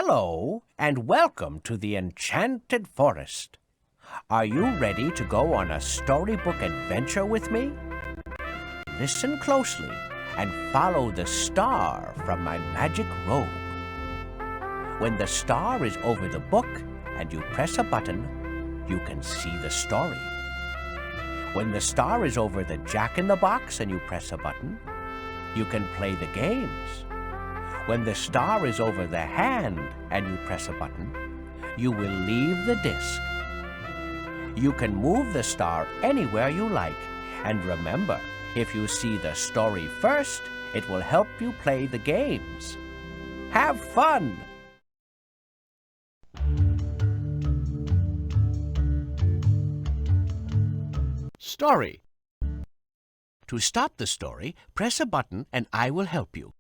Hello, and welcome to the Enchanted Forest. Are you ready to go on a storybook adventure with me? Listen closely and follow the star from my magic robe. When the star is over the book and you press a button, you can see the story. When the star is over the Jack-in-the-Box and you press a button, you can play the games. When the star is over the hand and you press a button, you will leave the disc. You can move the star anywhere you like, and remember, if you see the story first, it will help you play the games. Have fun! Story. To stop the story, press a button and I will help you.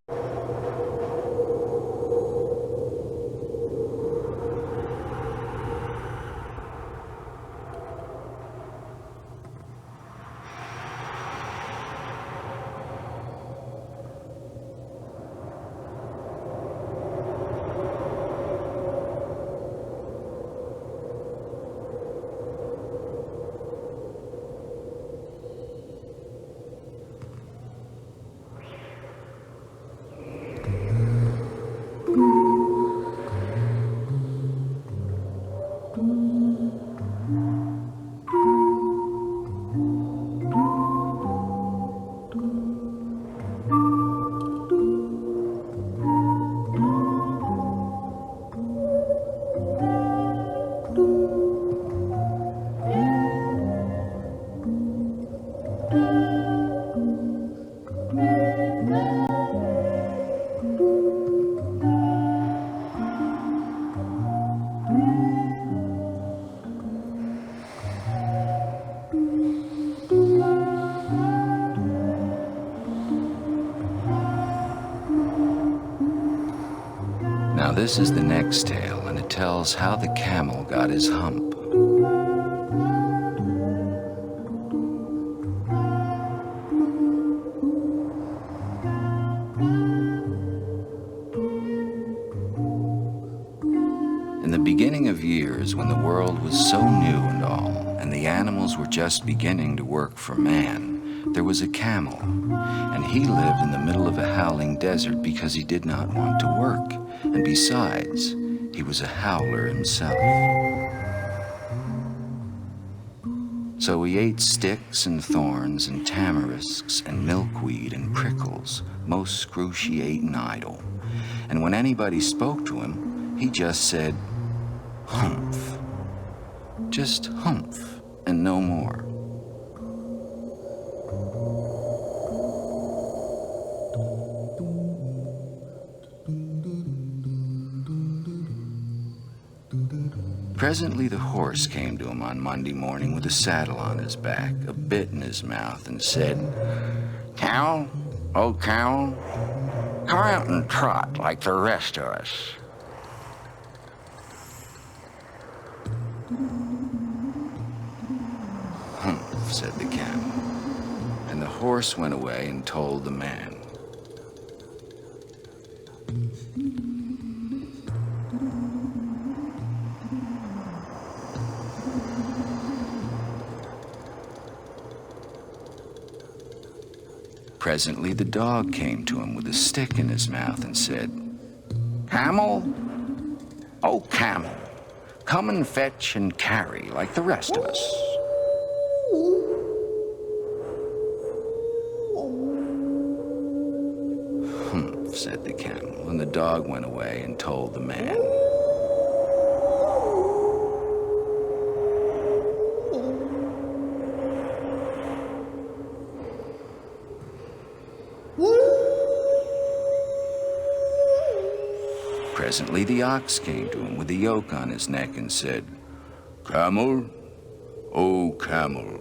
Now this is the next tale, and it tells how the camel got his hump. In the beginning of years, when the world was so new and all, and the animals were just beginning to work for man, there was a camel, and he lived in the middle of a howling desert because he did not want to work. And besides, he was a howler himself. So he ate sticks and thorns and tamarisks and milkweed and prickles, most excruciating idle. And when anybody spoke to him, he just said, "Humph." Just humph and no more. Presently the horse came to him on Monday morning with a saddle on his back, a bit in his mouth, and said, "Cow, oh cow, come out and trot like the rest of us." "Humph," said the camel, and the horse went away and told the man. Presently the dog came to him with a stick in his mouth and said, "Camel, oh camel, come and fetch and carry like the rest of us." "Humph," said the camel, and the dog went away and told the man. Presently the ox came to him with a yoke on his neck and said, "Camel, oh camel,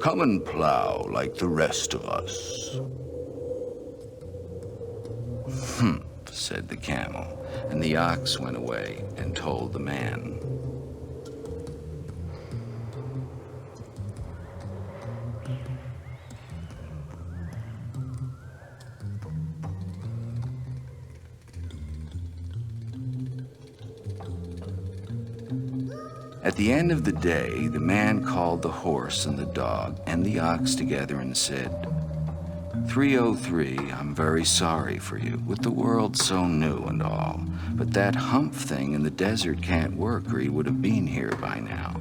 come and plow like the rest of us." "Humph," said the camel, and the ox went away and told the man. At the end of the day, the man called the horse and the dog and the ox together and said, 303, I'm very sorry for you, with the world so new and all, but that hump thing in the desert can't work or he would have been here by now.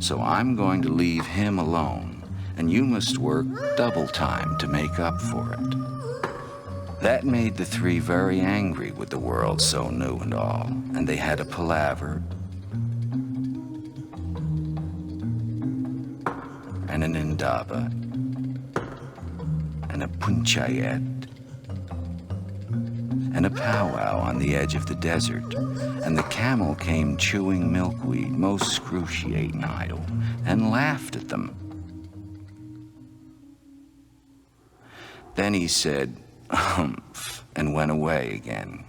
So I'm going to leave him alone, and you must work double time to make up for it. That made the three very angry with the world so new and all, and they had a palaver and an indaba and a punchayet and a powwow on the edge of the desert, and the camel came chewing milkweed, most excruciating idle, and laughed at them. Then he said, humph, and went away again.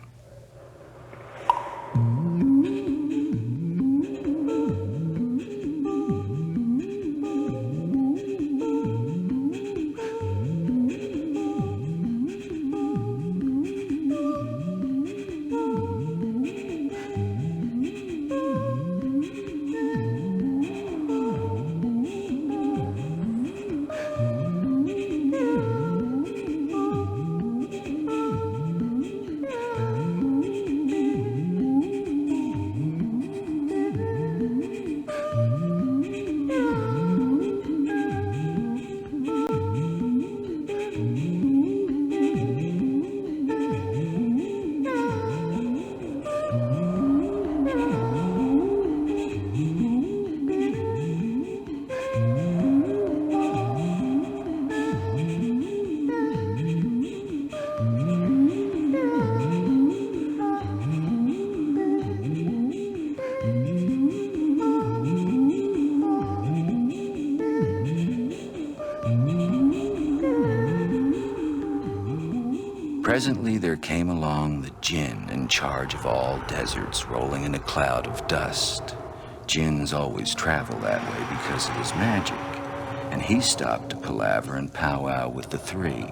Presently there came along the djinn in charge of all deserts, rolling in a cloud of dust. Djinns always travel that way because of his magic, and he stopped to palaver and powwow with the three.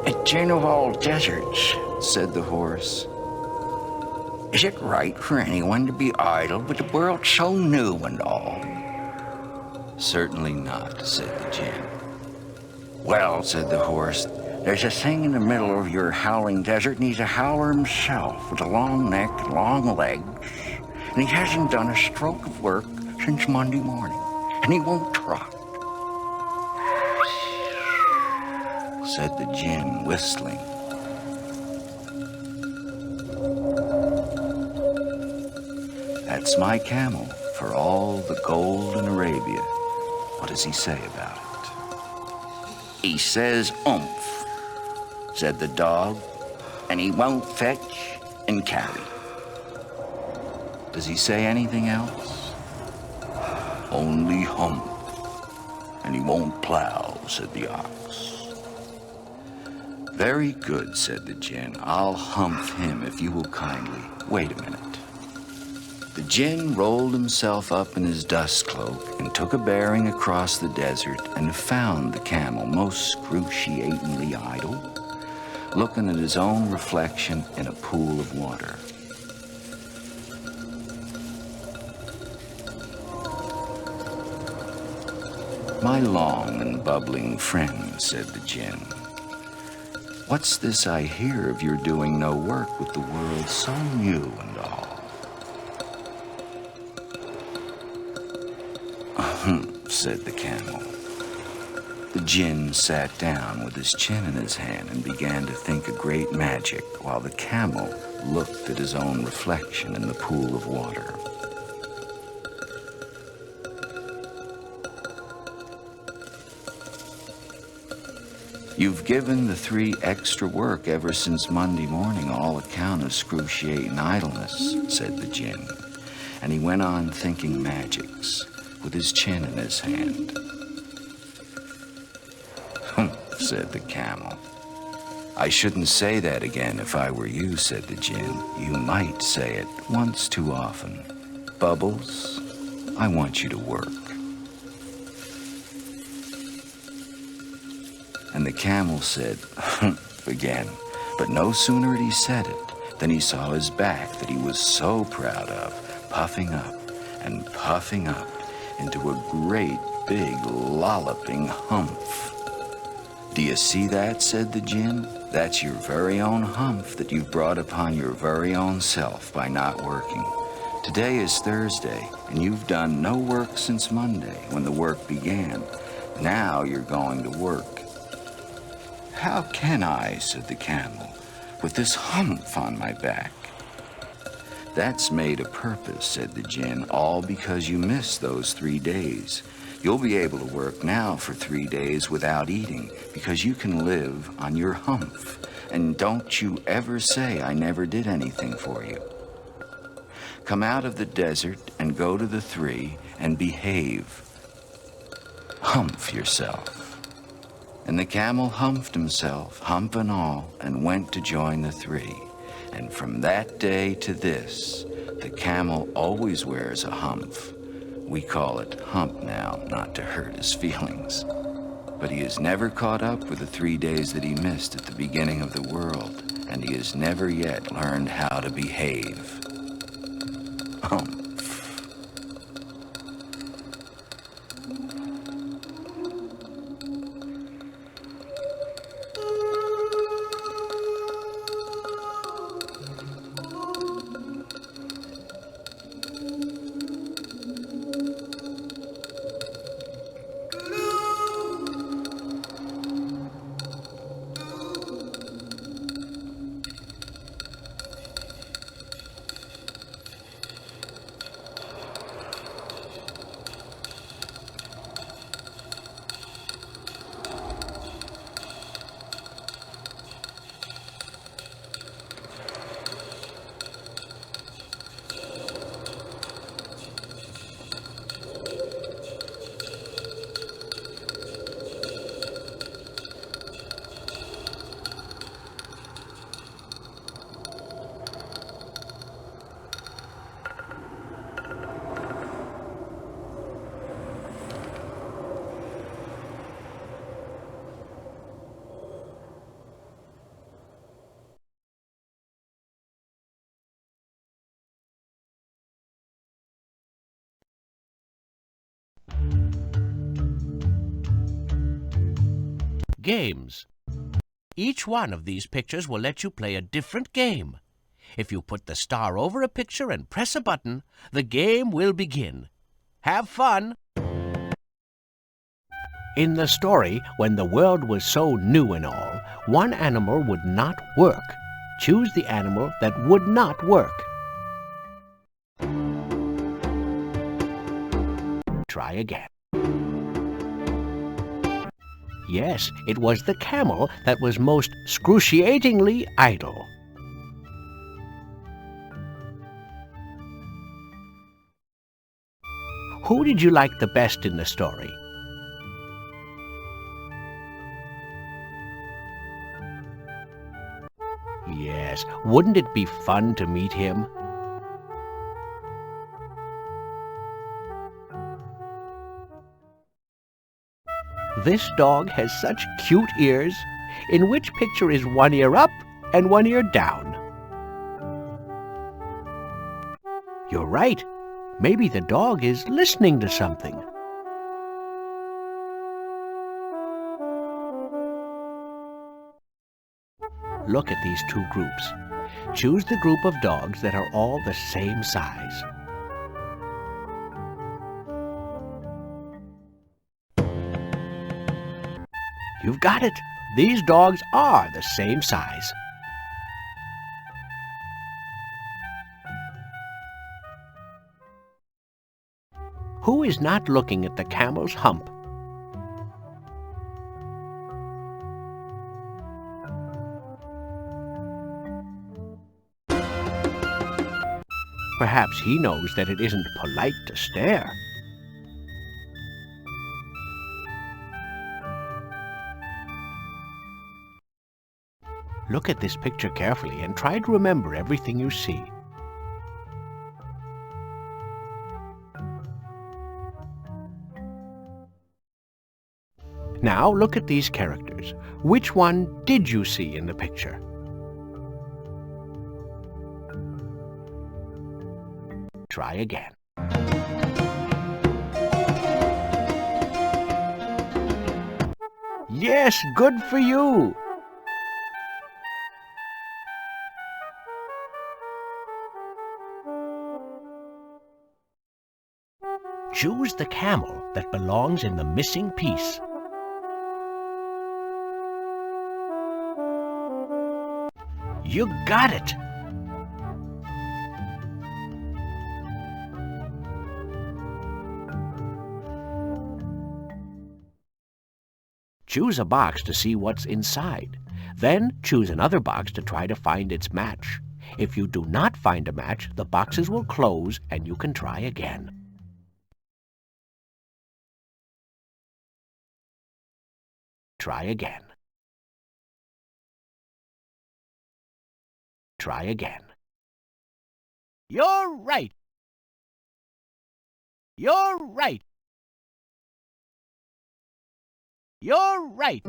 A djinn of all deserts, Said the horse. is it right for anyone to be idle with the world so new and all? Certainly not, said the djinn. Well, Said the horse. there's a thing in the middle of your howling desert, and he's a howler himself, with a long neck and long legs, and he hasn't done a stroke of work since Monday morning, and he won't trot. Said the djinn, whistling. That's my camel for all the gold in Arabia. What does he say about it? He says oomph, said the dog, and he won't fetch and carry. Does he say anything else? Only hump, and he won't plow, said the ox. Very good, said the djinn. I'll humph him if you will kindly. Wait a minute. The djinn rolled himself up in his dust cloak and took a bearing across the desert and found the camel most excruciatingly idle, looking at his own reflection in a pool of water. My long and bubbling friend, said the djinn, what's this I hear of your doing no work with the world so new and all? Said the camel. The djinn sat down with his chin in his hand and began to think a great magic while the camel looked at his own reflection in the pool of water. You've given the three extra work ever since Monday morning, all account of excruciating idleness, said the djinn, and he went on thinking magics with his chin in his hand. Humph, said the camel. I shouldn't say that again if I were you, said the djinn. You might say it once too often. Bubbles, I want you to work. And the camel said, humph again, But no sooner had he said it than he saw his back that he was so proud of, puffing up and puffing up into a great big lolloping humph. "Do you see that?" said the Djinn. "That's your very own humph that you've brought upon your very own self by not working. Today is Thursday, and you've done no work since Monday, when the work began. Now you're going to work." "How can I," said the camel, "with this humph on my back?" "That's made a purpose," said the Djinn, "all because you missed those 3 days. You'll be able to work now for 3 days without eating, because you can live on your humph. And don't you ever say I never did anything for you. Come out of the desert and go to the 3 and behave. Humph yourself." And the camel humphed himself, hump and all, and went to join the 3. And from that day to this, the camel always wears a humph. We call it hump now, not to hurt his feelings. But he has never caught up with the 3 days that he missed at the beginning of the world, and he has never yet learned how to behave. Humph. Games. Each one of these pictures will let you play a different game. If you put the star over a picture and press a button, the game will begin. Have fun! In the story, when the world was so new and all, one animal would not work. Choose the animal that would not work. Try again. Yes, it was the camel that was most excruciatingly idle. Who did you like the best in the story? Yes, wouldn't it be fun to meet him? This dog has such cute ears. In which picture is one ear up and one ear down? You're right. Maybe the dog is listening to something. Look at these two groups. Choose the group of dogs that are all the same size. You've got it. These dogs are the same size. Who is not looking at the camel's hump? Perhaps he knows that it isn't polite to stare. Look at this picture carefully and try to remember everything you see. Now look at these characters. Which one did you see in the picture? Try again. Yes, good for you. Choose the camel that belongs in the missing piece. You got it! Choose a box to see what's inside. Then choose another box to try to find its match. If you do not find a match, the boxes will close and you can try again. Try again. Try again. You're right. You're right. You're right.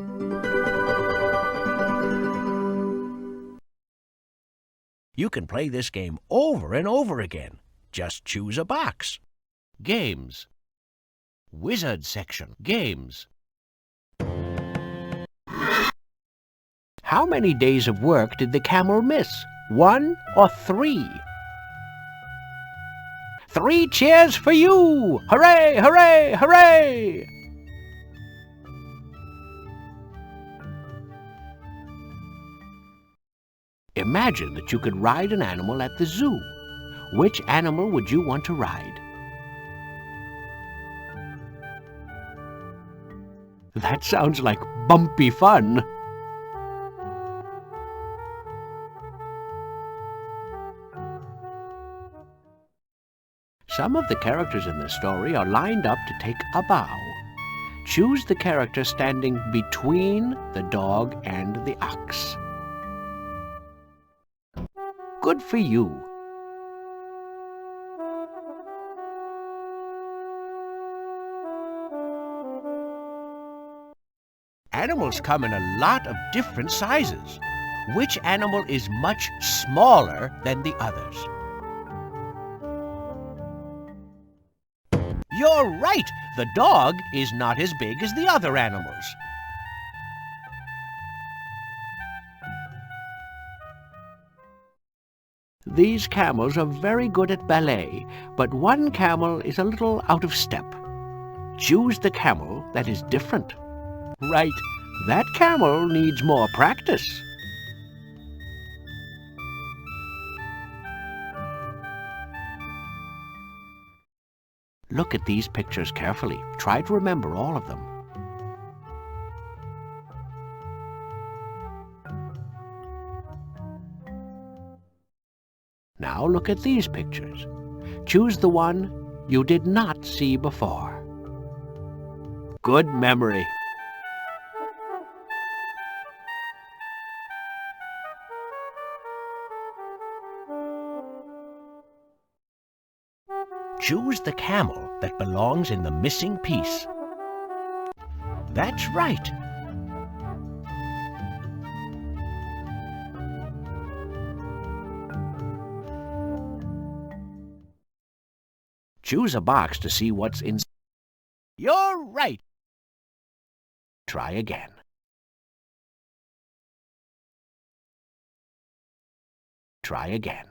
You can play this game over and over again. Just choose a box. Games. Wizard section. Games. How many days of work did the camel miss? 1 or 3? 3 cheers for you! Hooray, hooray, hooray! Imagine that you could ride an animal at the zoo. Which animal would you want to ride? That sounds like bumpy fun. Some of the characters in the story are lined up to take a bow. Choose the character standing between the dog and the ox. Good for you. Animals come in a lot of different sizes. Which animal is much smaller than the others? You're right! The dog is not as big as the other animals. These camels are very good at ballet, but one camel is a little out of step. Choose the camel that is different. Right, that camel needs more practice. Look at these pictures carefully. Try to remember all of them. Now look at these pictures. Choose the one you did not see before. Good memory. Choose the camel that belongs in the missing piece. That's right. Choose a box to see what's inside. You're right. Try again. Try again.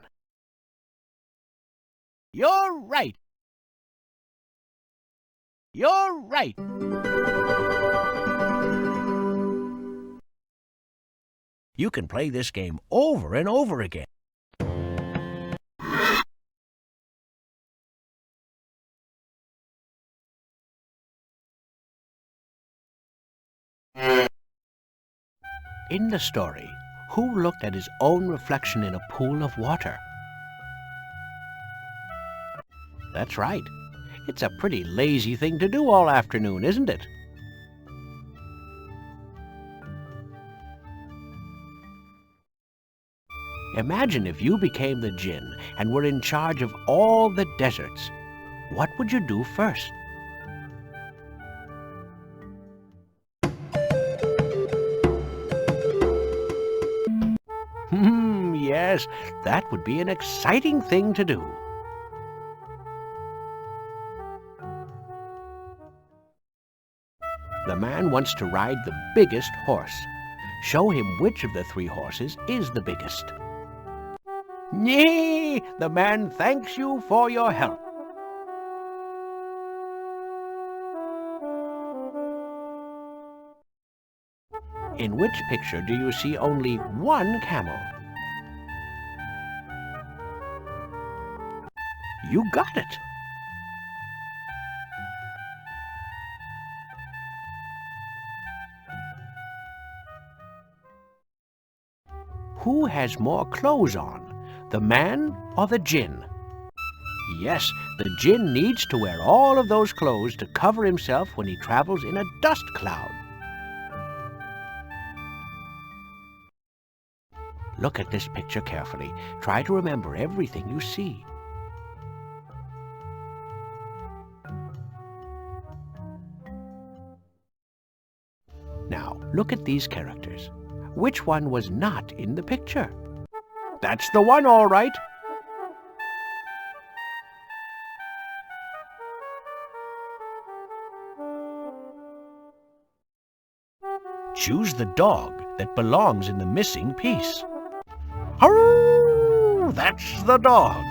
You're right. You're right. You can play this game over and over again. In the story, who looked at his own reflection in a pool of water? That's right. It's a pretty lazy thing to do all afternoon, isn't it? Imagine if you became the djinn and were in charge of all the deserts. What would you do first? Yes, that would be an exciting thing to do. The man wants to ride the biggest horse. Show him which of the 3 horses is the biggest. Yea, the man thanks you for your help. In which picture do you see only 1 camel? You got it. Who has more clothes on, the man or the djinn? Yes, the djinn needs to wear all of those clothes to cover himself when he travels in a dust cloud. Look at this picture carefully. Try to remember everything you see. Now, look at these characters. Which one was not in the picture? That's the one, all right. Choose the dog that belongs in the missing piece. Oh, that's the dog.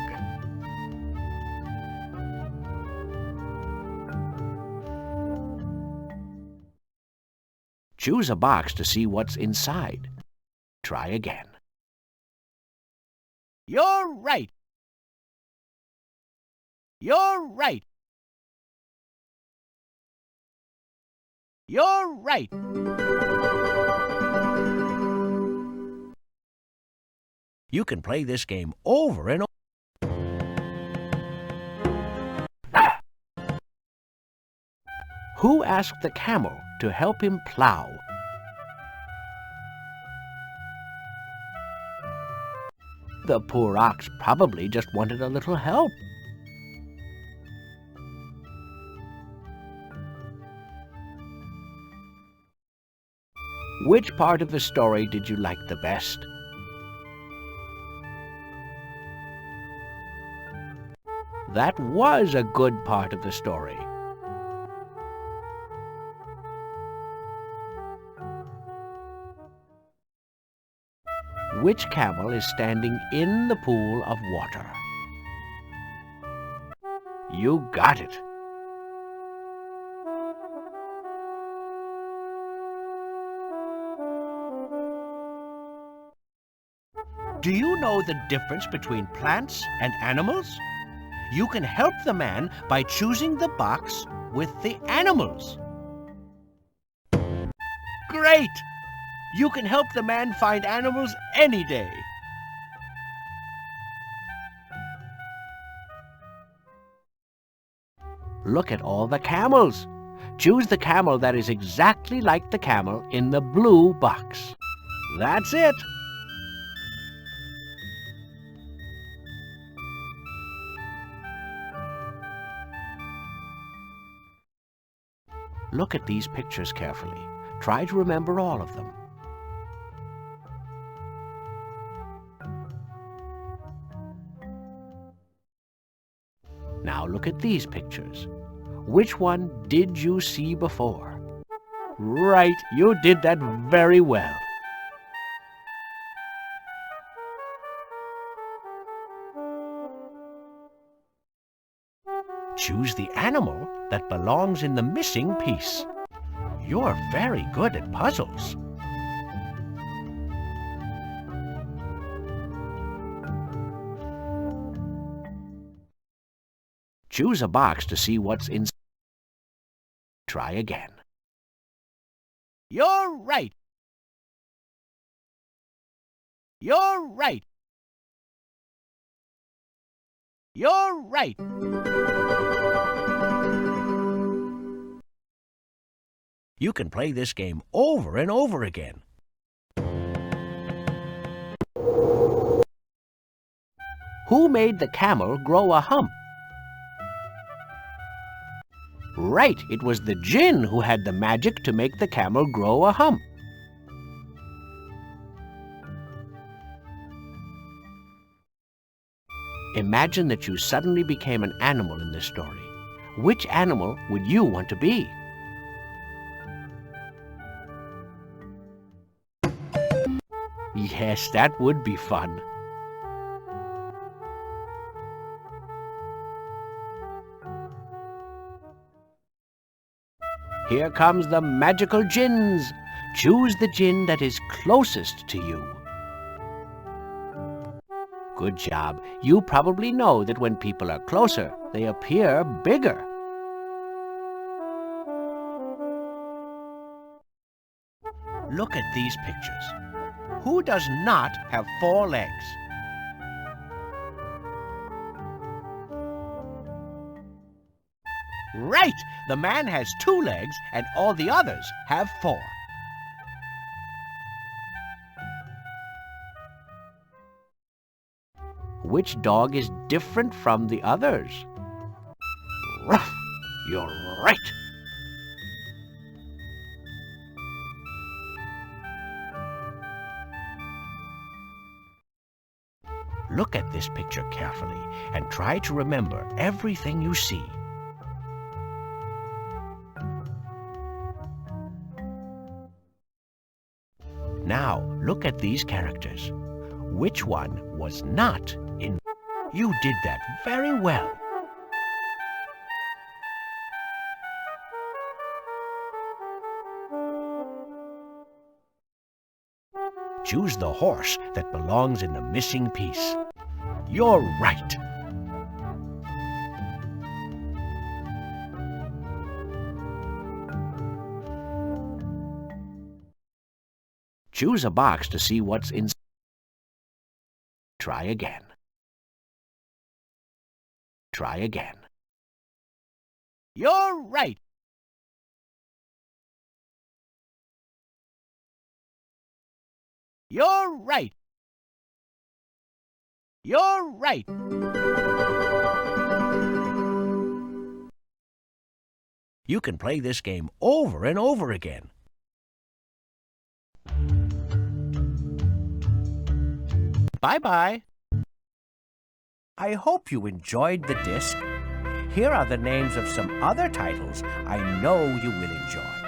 Choose a box to see what's inside. Try again. You're right. You're right. You're right. You can play this game over and over. Who asked the camel to help him plow? The poor ox probably just wanted a little help. Which part of the story did you like the best? That was a good part of the story. Which camel is standing in the pool of water? You got it. Do you know the difference between plants and animals? You can help the man by choosing the box with the animals. Great! You can help the man find animals any day. Look at all the camels. Choose the camel that is exactly like the camel in the blue box. That's it. Look at these pictures carefully. Try to remember all of them. Now look at these pictures. Which one did you see before? Right, you did that very well. Choose the animal that belongs in the missing piece. You're very good at puzzles. Choose a box to see what's inside. Try again. You're right. You're right. You're right. You can play this game over and over again. Who made the camel grow a hump? Right, it was the djinn who had the magic to make the camel grow a hump. Imagine that you suddenly became an animal in this story. Which animal would you want to be? Yes, that would be fun. Here comes the magical gins. Choose the gin that is closest to you. Good job. You probably know that when people are closer, they appear bigger. Look at these pictures. Who does not have 4 legs? Right! The man has 2 legs and all the others have 4. Which dog is different from the others? Ruff! You're right! Look at this picture carefully and try to remember everything you see. Now, look at these characters. Which one was not in? You did that very well. Choose the horse that belongs in the missing piece. You're right. Choose a box to see what's inside. Try again. Try again. You're right. You're right. You're right. You can play this game over and over again. Bye-bye. I hope you enjoyed the disc. Here are the names of some other titles I know you will enjoy.